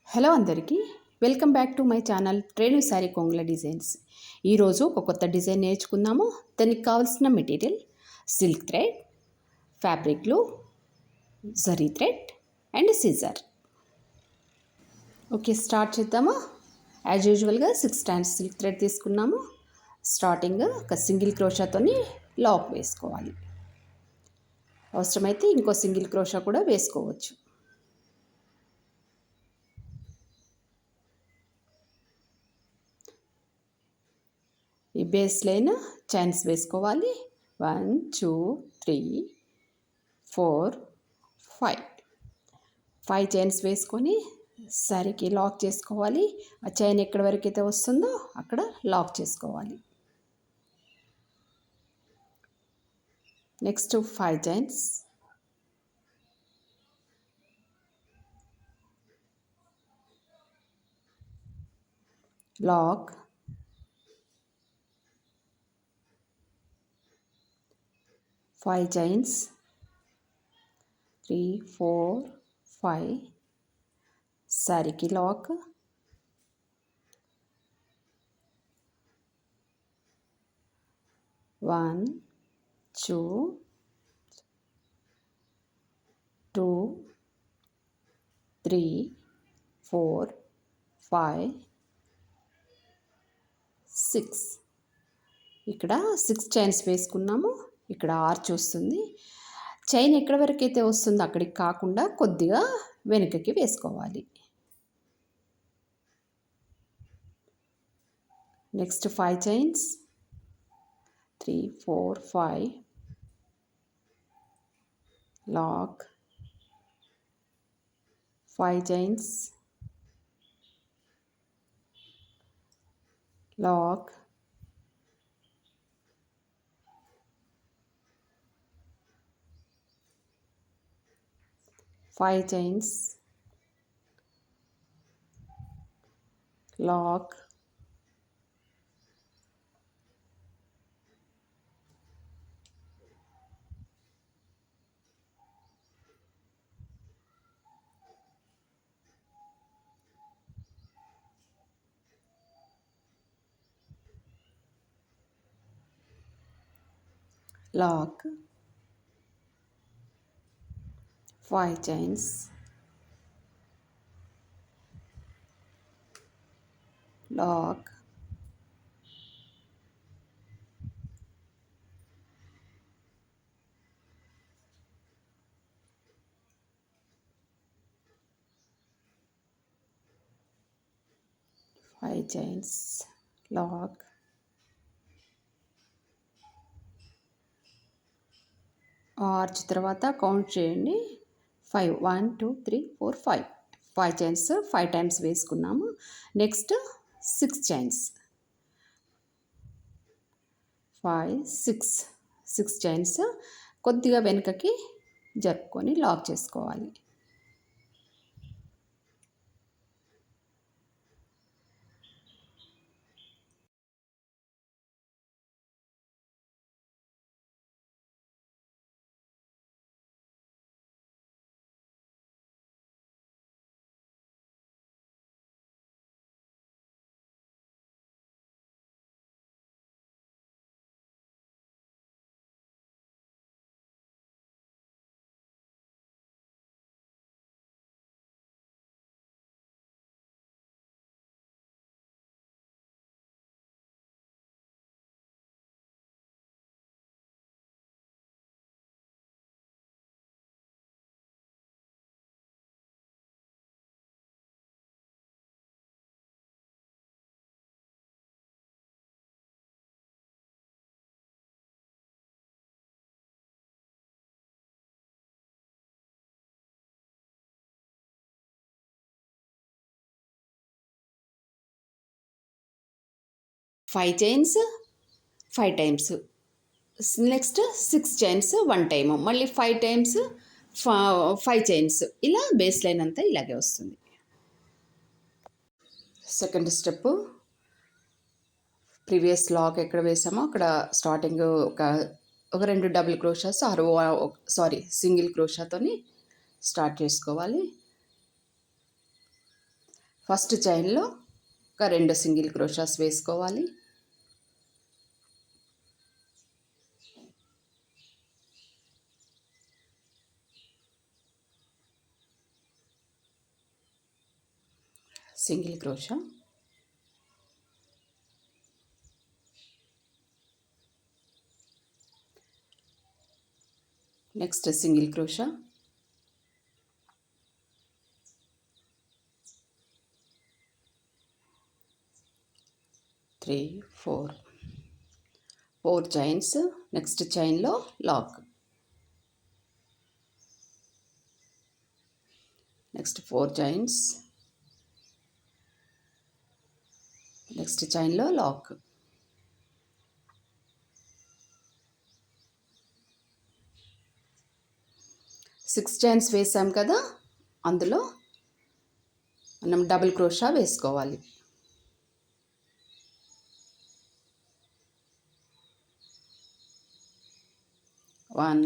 Hello అందరికీ welcome back to my channel Renu sari కొంగుల designs. ఈరోజు ఒక కొత్త డిజైన్ నేర్చుకుందాము. దానికి కావాల్సిన material silk thread, fabric glue, zari thread and scissor. Okay, start చేద్దామా. యాజ్ యూజువల్గా 6 స్టాండ్స్ సిల్క్ థ్రెడ్ తీసుకున్నాము. స్టార్టింగ్ ఒక సింగిల్ క్రోషాతోని లాక్ వేసుకోవాలి. అవసరమైతే ఇంకో సింగిల్ క్రోషా కూడా వేసుకోవచ్చు. ఈ బేస్ లైన్ చైన్స్ వేసుకోవాలి. 1 2 3 4 5 చైన్స్ వేసుకొని శారీకి లాక్ చేసుకోవాలి. ఆ చైన్ ఎక్కడి వరకు అయితే వస్తుందో అక్కడ లాక్ చేసుకోవాలి. నెక్స్ట్ 5 చైన్స్, లాక్, 5 chains, 3 4 5 శారీకి లాక్, 1 2 2 3 4 5 6. ఇక్కడ 6 చైన్స్ వేసుకున్నాము. ఇక్కడ ఆర్చ్ వస్తుంది. చైన్ ఎక్కడి వరకు అయితే వస్తుందో అక్కడికి కాకుండా కొద్దిగా వెనుకకి వేసుకోవాలి. Next 5 chains, 3 4 5 lock, 5 chains, lock, 5 chains, lock, 5 chains, lock, 5 chains, lock, arch తర్వాత కౌంట్ చేయండి. 5 1 2 3 4 5 5 చైన్స్ 5 టైమ్స్ వేసుకున్నాము. నెక్స్ట్ 6 చైన్స్, 5 6 చైన్స్ కొద్దిగా వెనుకకి జరుపుకొని లాక్ చేసుకోవాలి. Five chains 5 times, next 6 chains 1 time, మళ్ళీ 5 టైమ్స్ 5 చైన్స్. ఇలా బేస్ లైన్ అంతా ఇలాగే వస్తుంది. సెకండ్ స్టెప్, ప్రీవియస్ లాక్ ఎక్కడ వేసామో అక్కడ స్టార్టింగ్ ఒక 2 డబుల్ క్రోషాస్ సింగిల్ క్రోషాతోని స్టార్ట్ చేసుకోవాలి. ఫస్ట్ చైన్లో ఒక 2 సింగిల్ క్రోషాస్ వేసుకోవాలి. Single crochet, next single crochet, three, four chains. Next చైన్లో లాక్, నెక్స్ట్ 4 చైన్స్, నెక్స్ట్ చైన్లో లాక్, 6 చైన్స్ వేసాం కదా, అందులో మనం డబుల్ క్రోషా వేసుకోవాలి. 1,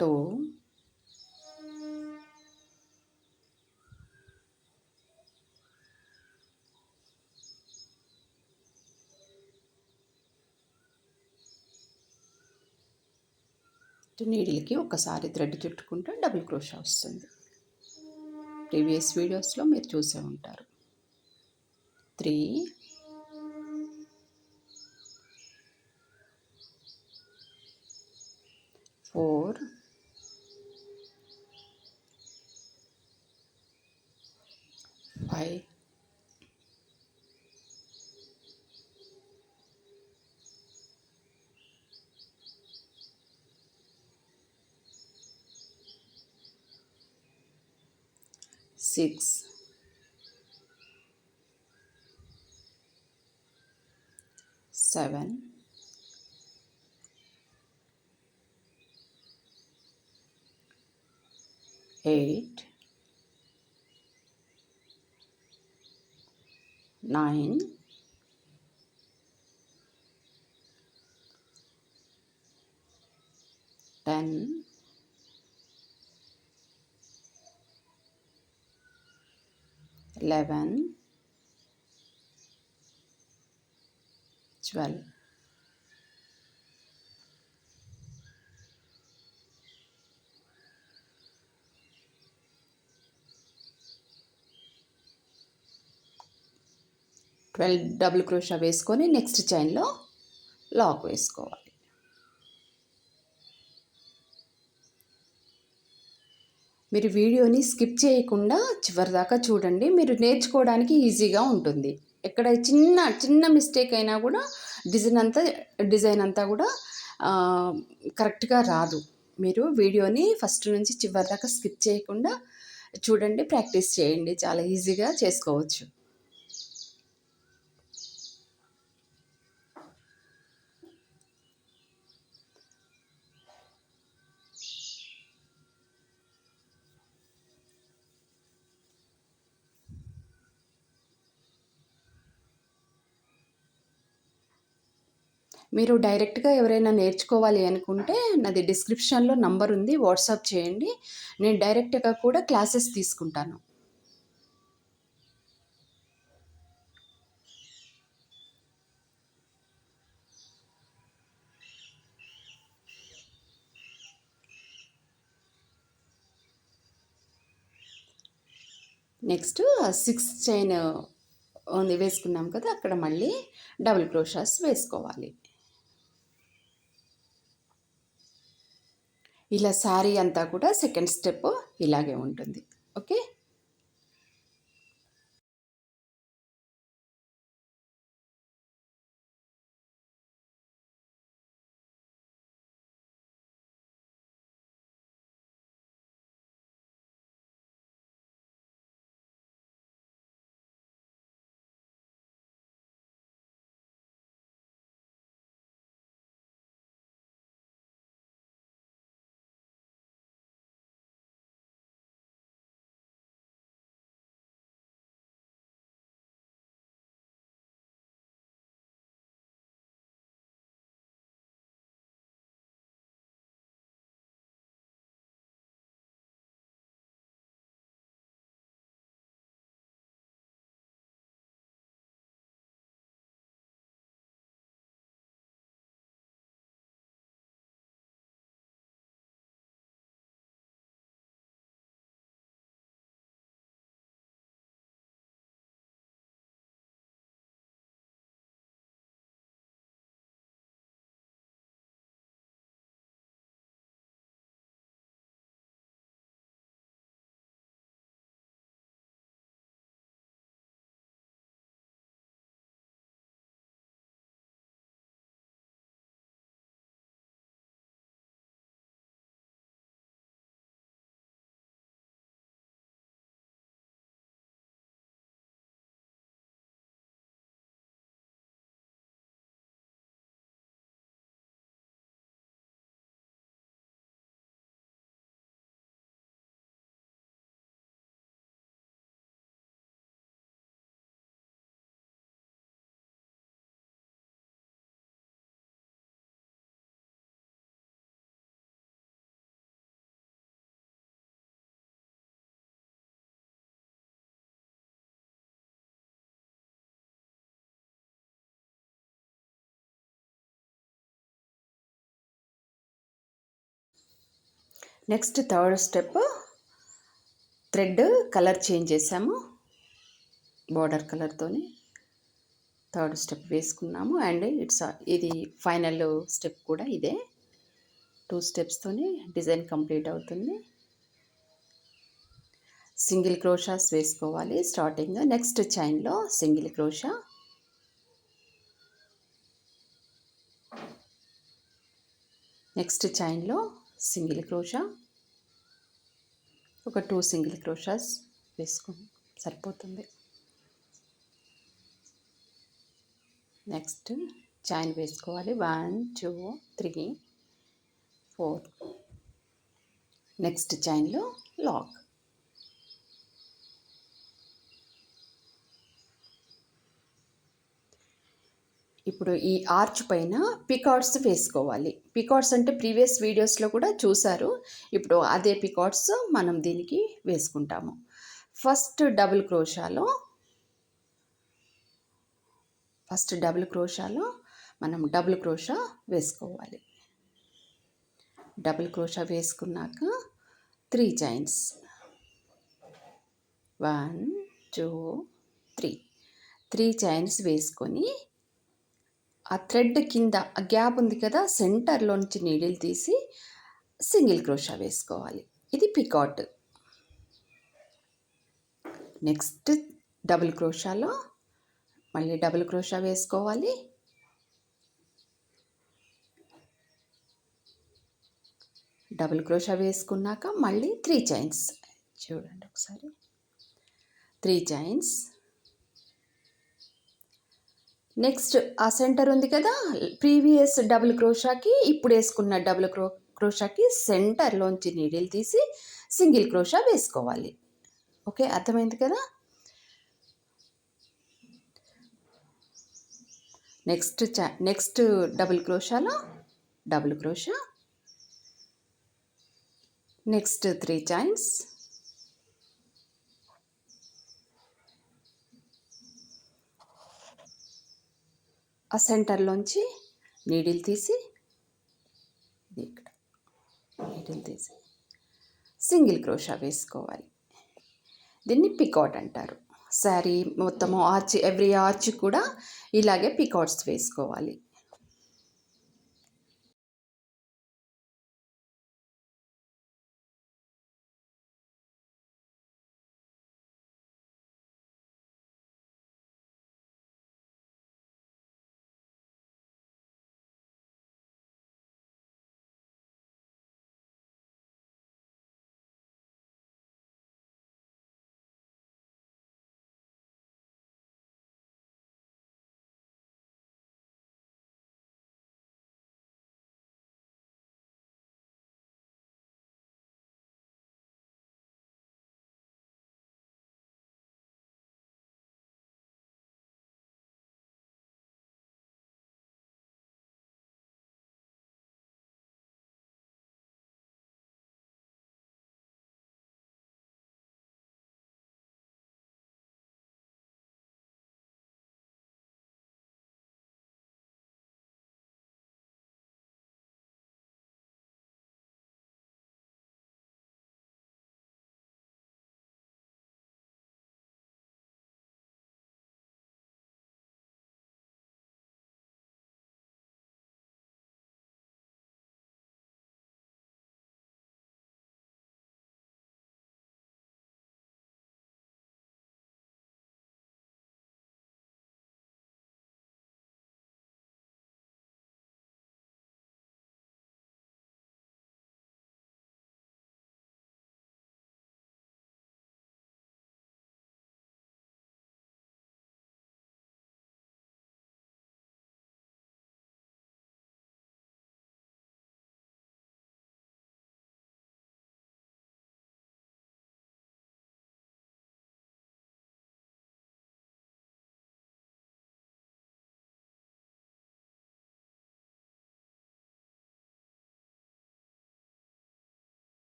2, 2 నీడిల్కి ఒకసారి థ్రెడ్ చుట్టుకుంటే డబుల్ క్రోషా వస్తుంది. ప్రీవియస్ వీడియోస్లో మీరు చూసే ఉంటారు. 3, 4, 5, 6, 7, 8, 9, 10, 11, 12. డబుల్ క్రోషా వేసుకొని నెక్స్ట్ చైన్లో లాక్ వేసుకోవాలి. మీరు వీడియోని స్కిప్ చేయకుండా చివరిదాకా చూడండి. మీరు నేర్చుకోవడానికి ఈజీగా ఉంటుంది. ఎక్కడ చిన్న చిన్న మిస్టేక్ అయినా కూడా డిజైన్ అంతా కూడా కరెక్ట్గా రాదు. మీరు వీడియోని ఫస్ట్ నుంచి చివరి దాకా స్కిప్ చేయకుండా చూడండి, ప్రాక్టీస్ చేయండి, చాలా ఈజీగా చేసుకోవచ్చు. మీరు డైరెక్ట్గా ఎవరైనా నేర్చుకోవాలి అనుకుంటే నాది డిస్క్రిప్షన్లో నంబర్ ఉంది, వాట్సాప్ చేయండి. నేను డైరెక్ట్గా కూడా క్లాసెస్ తీసుకుంటాను. నెక్స్ట్ 6 చైన్ వేసుకున్నాం కదా, అక్కడ మళ్ళీ డబుల్ క్రోషాస్ వేసుకోవాలి. ఇలా శారీ అంతా కూడా సెకండ్ స్టెప్ ఇలాగే ఉంటుంది. Okay. Next third step thread colour change చేసాము బార్డర్ కలర్తోని. థర్డ్ స్టెప్ వేసుకున్నాము అండ్ ఇది ఫైనల్ స్టెప్ కూడా ఇదే. 2 స్టెప్స్తోని డిజైన్ కంప్లీట్ అవుతుంది. సింగిల్ క్రోషాస్ వేసుకోవాలి స్టార్టింగ్. నెక్స్ట్ చైన్లో సింగిల్ క్రోషా, నెక్స్ట్ చైన్లో సింగిల్ క్రోషా, ఒక 2 సింగిల్ క్రోషాస్ వేసుకుని సరిపోతుంది. నెక్స్ట్ చైన్ వేసుకోవాలి 1 2 3 4. నెక్స్ట్ చైన్లో లాక్. ఇప్పుడు ఈ ఆర్చ్ పైన పికాట్స్ వేసుకోవాలి. పికాట్స్ అంటే ప్రీవియస్ వీడియోస్లో కూడా చూసారు. ఇప్పుడు అదే పికాట్స్ మనం దీనికి వేసుకుంటాము. ఫస్ట్ డబుల్ క్రోషాలో మనం డబుల్ క్రోషా వేసుకోవాలి. డబుల్ క్రోషా వేసుకున్నాక 3 చైన్స్ 1 2 3 చైన్స్ వేసుకొని ఆ థ్రెడ్ కింద ఆ గ్యాప్ ఉంది కదా, సెంటర్లో నుంచి నీడిల్ తీసి సింగిల్ క్రోషా వేసుకోవాలి. ఇది పికాట్. నెక్స్ట్ డబుల్ క్రోషాలో మళ్ళీ డబుల్ క్రోషా వేసుకోవాలి. డబుల్ క్రోషా వేసుకున్నాక మళ్ళీ 3 చైన్స్. చూడండి ఒకసారి 3 చైన్స్. నెక్స్ట్ ఆ సెంటర్ ఉంది కదా, ప్రీవియస్ డబుల్ క్రోషాకి ఇప్పుడు వేసుకున్న డబుల్ క్రోషాకి సెంటర్లోంచి నీడిల్ తీసి సింగిల్ క్రోషా వేసుకోవాలి. ఓకే, అర్థమైంది కదా. నెక్స్ట్ డబుల్ క్రోషాలో డబుల్ క్రోషా, నెక్స్ట్ 3 చైన్స్, ఆ సెంటర్లోంచి నీడిల్ తీసి ఇక్కడ నీడిల్ తీసి సింగిల్ క్రోషా వేసుకోవాలి. దీన్ని పికాట్ అంటారు. శారీ మొత్తము ఆర్చ్, ఎవ్రీ ఆర్చ్ కూడా ఇలాగే పికాట్స్ వేసుకోవాలి.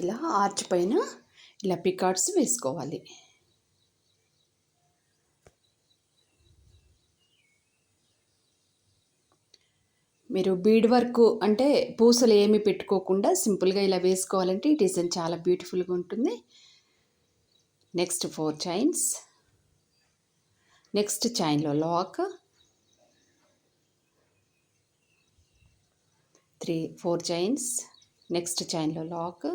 ఇలా ఆర్చ్ పైన ఇలా పికాట్స్ వేసుకోవాలి. మీరు బీడ్ వర్క్ అంటే పూసలు ఏమి పెట్టుకోకుండా సింపుల్గా ఇలా వేసుకోవాలంటే ఈ డిజైన్ చాలా బ్యూటిఫుల్గా ఉంటుంది. Next 4 chains. నెక్స్ట్ చైన్లో లాక్, 4 చైన్స్. నెక్స్ట్ చైన్లో లాక్,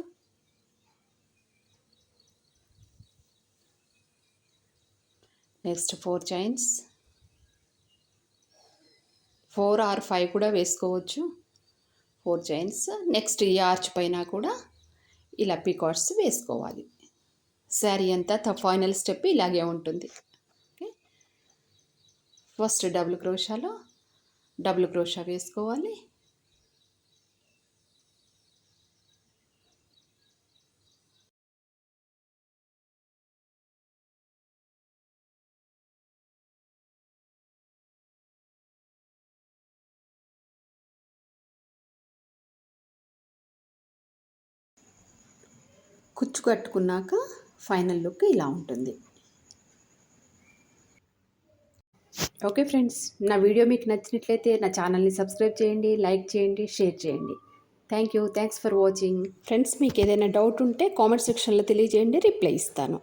నెక్స్ట్ 4 చైన్స్, 4 ఆర్ 5 కూడా వేసుకోవచ్చు. 4 చైన్స్. నెక్స్ట్ ఈ ఆర్చ్ పైన కూడా ఇలా పికాట్స్ వేసుకోవాలి. శారీ అంతా ఫైనల్ స్టెప్ ఇలాగే ఉంటుంది. ఓకే, ఫస్ట్ డబుల్ క్రోషా వేసుకోవాలి. కుచ్చు కట్టుకున్నాక ఫైనల్ లుక్ ఇలా ఉంటుంది. ఓకే ఫ్రెండ్స్, నా వీడియో మీకు నచ్చినట్లయితే నా ఛానల్ని సబ్స్క్రైబ్ చేయండి, లైక్ చేయండి, షేర్ చేయండి. Thanks for watching. ఫ్రెండ్స్, మీకు ఏదైనా డౌట్ ఉంటే కామెంట్ సెక్షన్లో తెలియజేయండి, రిప్లై ఇస్తాను.